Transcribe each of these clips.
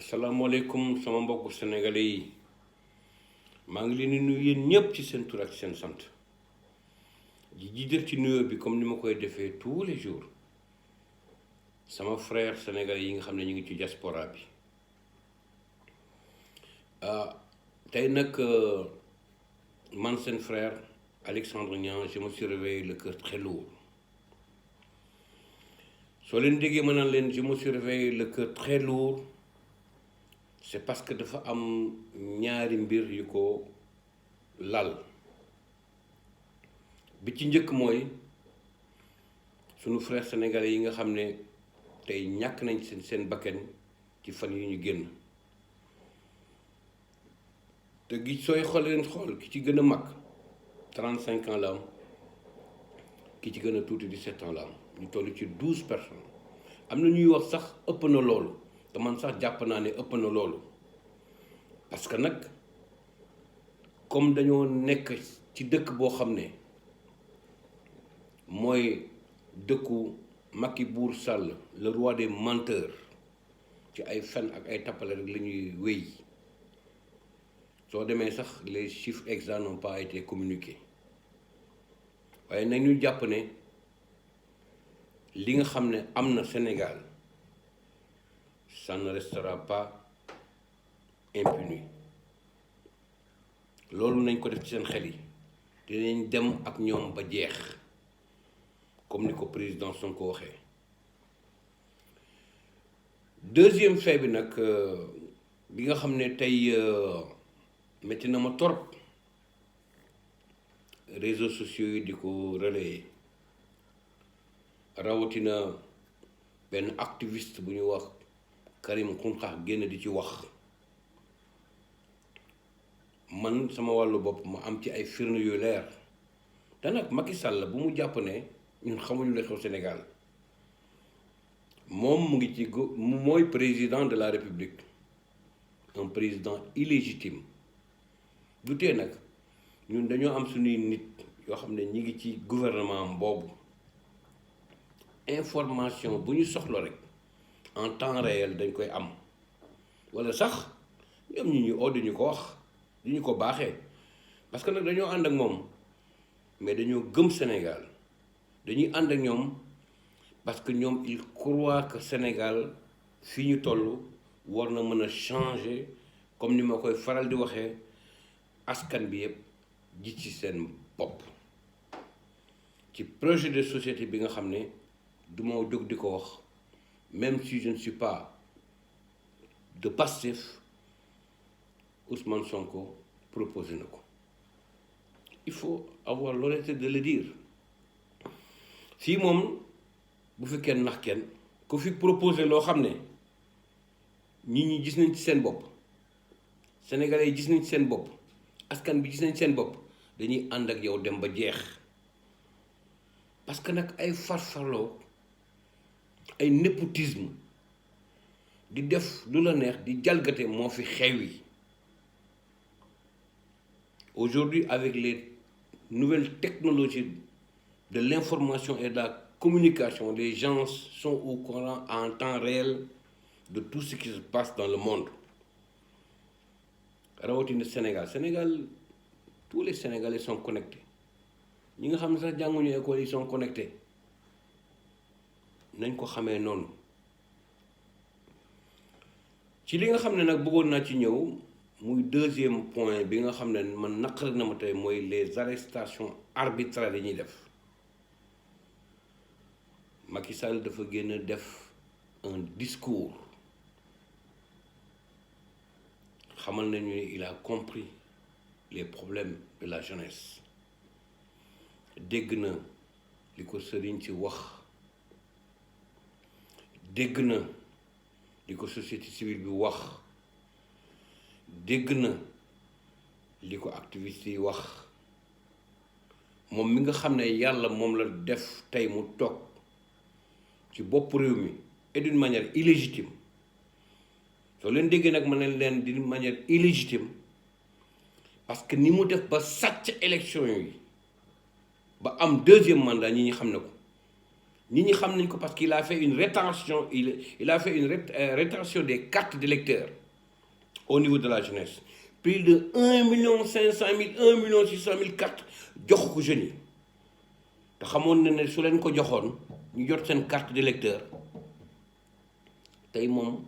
asalaamaaleykum sama mbokku sénégalais yi maa ngi leen di nuyu yéen ñëpp ci seen tur ak seen sant di jiital ci nuyoo bi comme ni ma koy defee tous les jours sama frère sénégalais yi nga xam ne ñu ngi ci diaspora bi tey nag man seen frère Alexandre Niang je me suis réveillé le cœur très lourd soo leen déggee ma naan leen je me suis réveillé le cœur très lourd c'est parce que dafa am ñaari mbir yu ko lal bi ci njëkk mooy sunu frère sénégalais yi nga xam ne tey ñàkk nañ seen bakkan ci fan yi ñu génn te gi sooy xool ki ci gën a mag 35 ans la am ki ci gën a tuuti 17 ans la am ñu toll ci 12 personnes am na ñuy wax sax ëpp na loolu te man sax jàpp naa ne ëpp na loolu parce que nag comme dañoo nekk ci dëkk boo xam ne mooy dëkku Macky Buur Sall le roi des menteurs ci ay fen ak ay tappale rek la ñuy wéy soo demee sax les chiffres exacts n'ont pas été communiqués waaye nañu jàpp ne li nga xam ne am na Sénégal ça ne restera pas impuni loolu nañ ko def ci seen xel yi dinañ dem ak ñoom ba jeex comme ni ko président Sonko waxee. Deuxième fait bi nag bi nga xam ne tey métti na ma torop réseaux sociaux yi di ko relayer rawatina benn activiste bu ñu wax Karim Xrum-Xax génn di ci wax man sama wàllu bopp ma am ci ay firnde yu leer te nag Macky Sall bu mu jàpp ne ñun xamuñu la xew Sénégal moom mu ngi ci mooy président de la République un président illégitime du tee nag ñun dañoo am suñuy nit yoo xam ne ñi ngi ci gouvernement boobu information bu ñu soxla rek en temps réel dañ koy am wala sax ñoom ñi ñu oo ñu ko wax di ñu ko baaxee parce que nag dañoo ànd ak moom mais dañoo gëm Sénégal dañuy ànd ak ñoom parce que ñoom il croit que Sénégal fii ñu toll war na mën a changer comme ni ma koy faral di waxee askan bi yëpp ji ci seen bopp ci projet de société bi nga xam ne du ma jóg di ko wax même si je ne suis pas de Pastef Ousmane Sonko proposé na ko il faut avoir l'honnêteté de le dire fii moom bu fi kenn nax kenn ku fi proposé loo xam ne nit ñi gis nañ ci seen bopp sénégalais yi gis nañ ci seen bopp askan bi gis nañ ci seen bopp dañuy ànd ak yow dem ba jeex parce que nag ay farfarloo ay népotisme di def lu la neex di jalgate moo fi xew yi aujourd'hui avec les nouvelles technologies de l'information et de la communication les gens sont au courant en temps réel de tout ce qui se passe dans le monde rawatina Sénégal tous les Sénégalais sont connectés ñi nga xam ne sax jànguñu école yi sont connectés nañ ko xamee noonu ci li nga xam ne nag bëggoon naa ci ñëw muy deuxième point bi nga xam ne man naqari na ma tey mooy les arrestations arbitraires yi ñuy def Macky Sall dafa génn def un discours xamal nañu ne il a compris les problèmes de la jeunesse dégg na li ko sëriñ ci wax dégg na li ko société civile bi wax dégg na li ko activiste yi wax moom mi nga xam ne yàlla moom la def tey mu toog ci bopp réew mi et d'une manière illégitime soo leen déggee nag ma ne leen d'une manière illégitime parce que ni mu def ba sàcc élection yi ba am deuxième mandat ñi xam ne ko nit ñi xam nañ ko parce qu'il a fait une rétention il a fait une rétention des cartes d'électeurs au niveau de la jeunesse plus de 1,5 million 1,6 million cartes jox ko jeunes yi te xamoon na ne su leen ko joxoon ñu jot seen carte d'électeur tey moom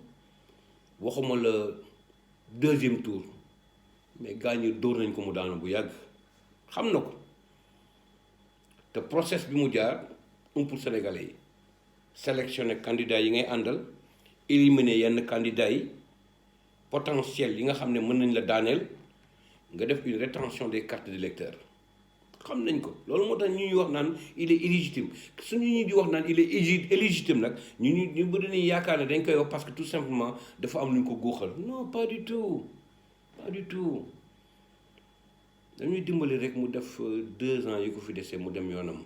waxuma le deuxième tour mais gars ñi dóor nañ ko mu daanu bu yàgg xam na ko te process bi mu jaar pour sénégalais yi sélectionner candidats yi ngay àndal éliminer yenn candidats yi potentiel yi nga xam ne mën nañ la daaneel nga def une rétention des cartes d'électeurs xam nañ ko loolu moo tax ñu ñuy wax naan il est illégitime suñu ñu di wax naan il est illégitime nag ñu bëri nañu yaakaar ne dañ koy wax parce que tout simplement dafa am lu ñu ko góoxal non pas du tout pas du tout dañuy dimbali rek mu def 2 ans yi ko fi desee mu dem yoonam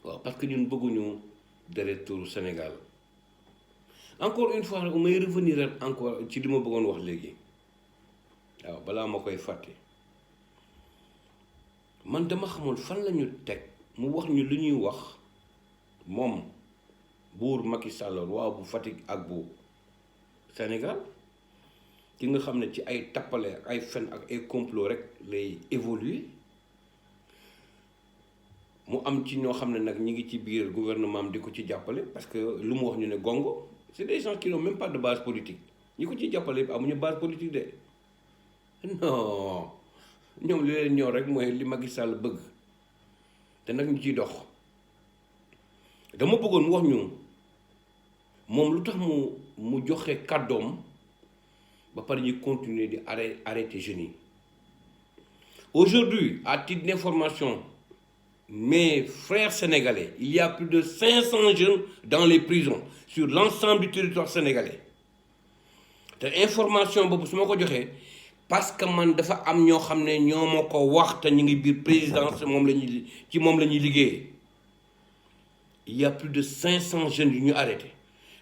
waaw parce que ñun bëgguñu deret tuuru Sénégal encore une fois may revenir encore ci li ma bëggoon wax léegi waaw balaa ma koy fàtte man dama xamul fan la ñu teg mu wax ñu lu ñuy wax moom buur Macky Sall waa bu Fatick ak bu Sénégal ki nga xam ne ci ay tappale ay fen ak ay complot rek lay évoluer mu am ci ñoo xam ne nag ñi ngi ci biir gouvernement am di ko ci jàppale parce que lu mu wax ñu ne gongo c'est des gens qui n'ont même pas de base politique ñi ko ci jàppale amuñu base politique de non ñoom li leen ñor rek mooy li Macky Sall bëgg te nag ñu ciy dox dama bëggoon mu wax ñu moom lu tax mu joxe kàddoom ba pare ñu continuer di arrêter jeunes yi aujourd'hui à titre d'information mes frères sénégalais il y a plus de 500 jeunes dans les prisons sur l'ensemble du territoire sénégalais te information boobu su ma ko joxee parce que man dafa am ñoo xam ne ñoo ma ko wax te ñu ngi biir présidence moom la ñuy liggéey il y a plus de 500 jeunes yu ñu arrêté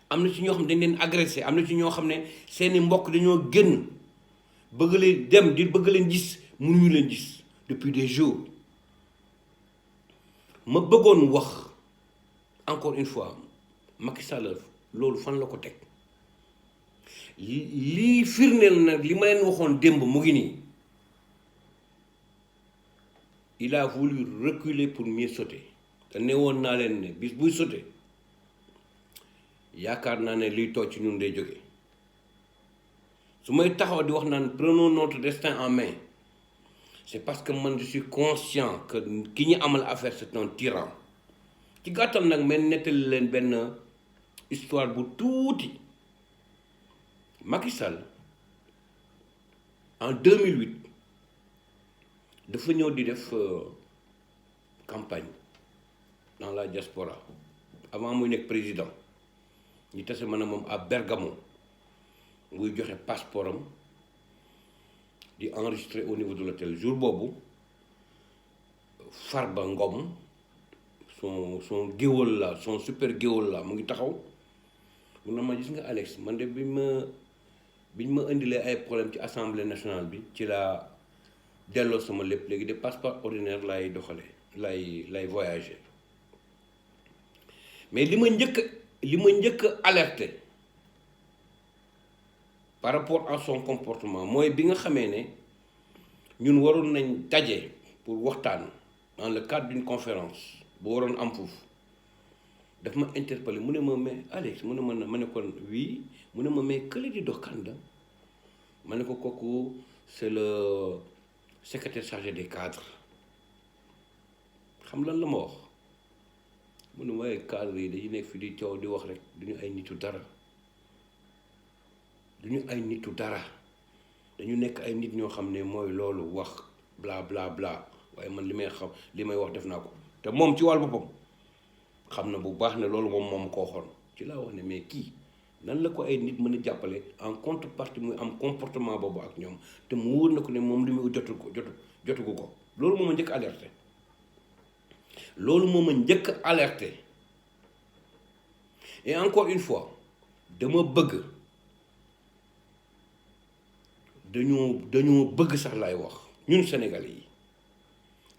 am na ci ñoo xam ne dañ leen agressé am na ci ñoo xam ne seeni mbokk dañoo génn bëgg leen dem di bëgg leen gis mënuñu leen gis depuis des jours ma bëggoon wax encore une fois Macky Sall loolu fan la ko teg lii firndeel nag li ma leen waxoon démb mu ngi nii il a voulu reculer pour mieux sauter te ne woon naa leen ne bis buy sauter yaakaar naa ne liy toog ci ñun day jóge su may taxaw di wax naan prenons notre destin en main c'est parce que man je suis conscient que ki ñu amal affaire c'est un tyran ci gàttal nag men nettali leen benn histoire bu tuuti Macky Sall en 2008 dafa ñëw di def campagne dans la diaspora avant muy nekk président ñu tase man a moom à Bergamo muy joxe passeport am di enregistrer au niveau de l'hôtel jour boobu Farba Ngom son géwël la son super géwël la mu ngi taxaw mun na ma gis nga Alex man de biñ ma indilee ay problème ci assemblée nationale bi ci laa delloo sama lépp léegi de passeport ordinaire lay doxale lay voyager mais li ma njëkk alerté par rapport à son comportement mooy bi nga xamee ne ñun waroon nañ daje pour waxtaan dans le cadre d'une conférence bu waroon am foofu daf ma interpellé mu ne ma mais Alex mu ne ma ne kon oui mu ne ma mais kële di dox kan la ma ne ko kooku c'est le secrétaire chargé des cadres xam lan la ma wax mu ne waaye cadre yi dañu nekk fi di coow di wax rek duñu ay nitu dara dañu nekk ay nit ñoo xam ne mooy loolu wax bla bla bla waaye man li may wax def naa ko te moom ci wàllu boppam xam na bu baax ne loolu moom koo xoon ci laa wax ne mais kii nan la ko ay nit mën a jàppale en contrepartie muy am comportement boobu ak ñoom te mu wóor na ko ne moom li muy jotu ko loolu moo ma njëkk alerté et encore une fois dama bëgg dañoo bëgg sax laay wax ñun Sénégalais yi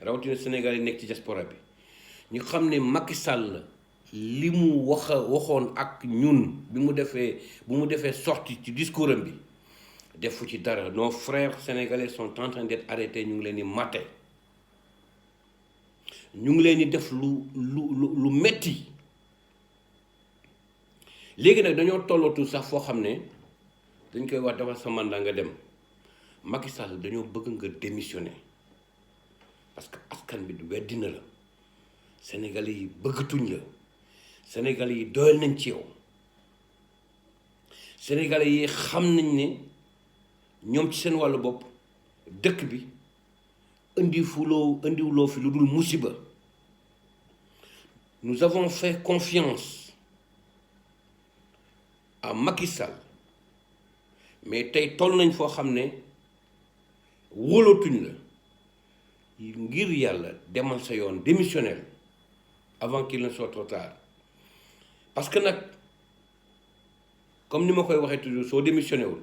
rawatina Sénégalais yi nekk ci diaspora bi ñu xam ne Macky Sall li mu waxoon ak ñun bu mu defee sorti ci discours am bi defu ci dara. Nos frères sénégalais sont en train d'être arrêtés, ñu ngi leen di maté, ñu ngi leen di def lu metti. léegi nag dañoo tollatu sax foo xam ne dañ koy wax dafa sa mandat nga dem. Macky Sall dañoo bëgg nga démissionner parce que askan bi du weddina la, sénégalais yi bëggatuñ la, sénégalais yi doyal nañ ci yow, sénégalais yi xam nañ ne ñoom ci seen wàllu bopp dëkk bi indiwuloo fi lu dul musiba. Nous avons fait confiance à Macky Sall, mais tey toll nañ foo xam ne wóolatuñ la. ngir yàlla demal sa yoon, démissionnel avant qu'il ne soit trop tard. Parce que nag comme ni ma koy waxee toujours, soo démissionné wul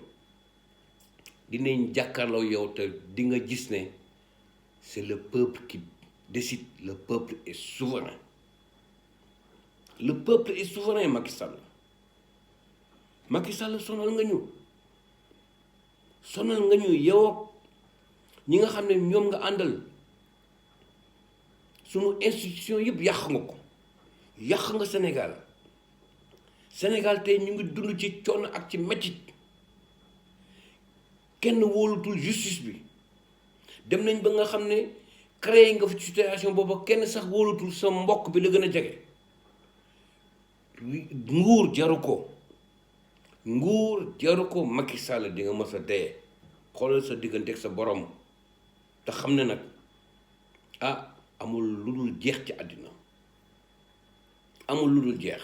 dinañ jàkkaarloo yow te di nga gis ne c'est le peuple qui décide. Le peuple est souverain. Le peuple est souverain. Macky Sall sonal nga ñu yow ak ñi nga xam ne ñoom nga àndal. sunu institution yëpp yàq nga Sénégal tey ñu ngi dund ci coono ak ci metit. kenn wóolutul justice bi. dem nañ ba nga xam ne créé nga fi situation boobu kenn sax wóolutul sa mbokk bi la gën a jege. nguur jaru ko Macky Sall di nga mës a dee. xoolal sa diggante ak sa borom te xam ne nag amul lu dul jeex ci àddina, amul lu dul jeex.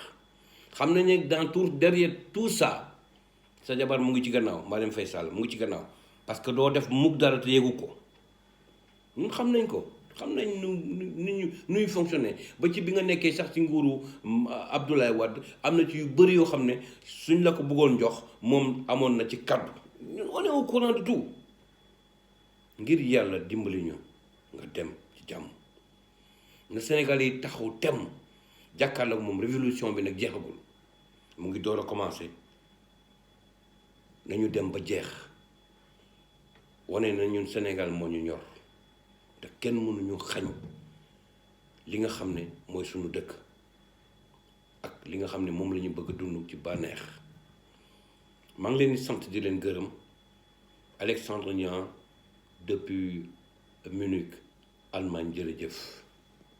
xam nañ ne derrière tout ça sa jabar mu ngi ci gannaaw, Marième Faye Sall mu ngi ci gannaaw, parce que doo def mukk dara te yëgu ko. ñun xam nañ nu ñuy fonctionner. ba ci bi nga nekkee sax ci nguuru Abdoulaye Wade am na ci yu bëri yoo xam ne suñ la ko bëggoon jox moom amoon na ci kaddu. On est au courant de tout. ngir yàlla dimbali ñu nga dem ci jàmm. na Sénégal yi taxaw temm jàkkaarloog moom. révolution bi nag jeexagul, mu ngi door a commencé. nañu dem ba jeex, wane na ñun Sénégal moo ñu ñor te kenn mënuñu xañ li nga xam ne mooy sunu dëkk ak li nga xam ne moom la ñu bëgg a dund ci bànneex. maa ngi leen di sant di leen gërëm. Alexandre Niang depuis Munich, Allemagne, jërëjëf.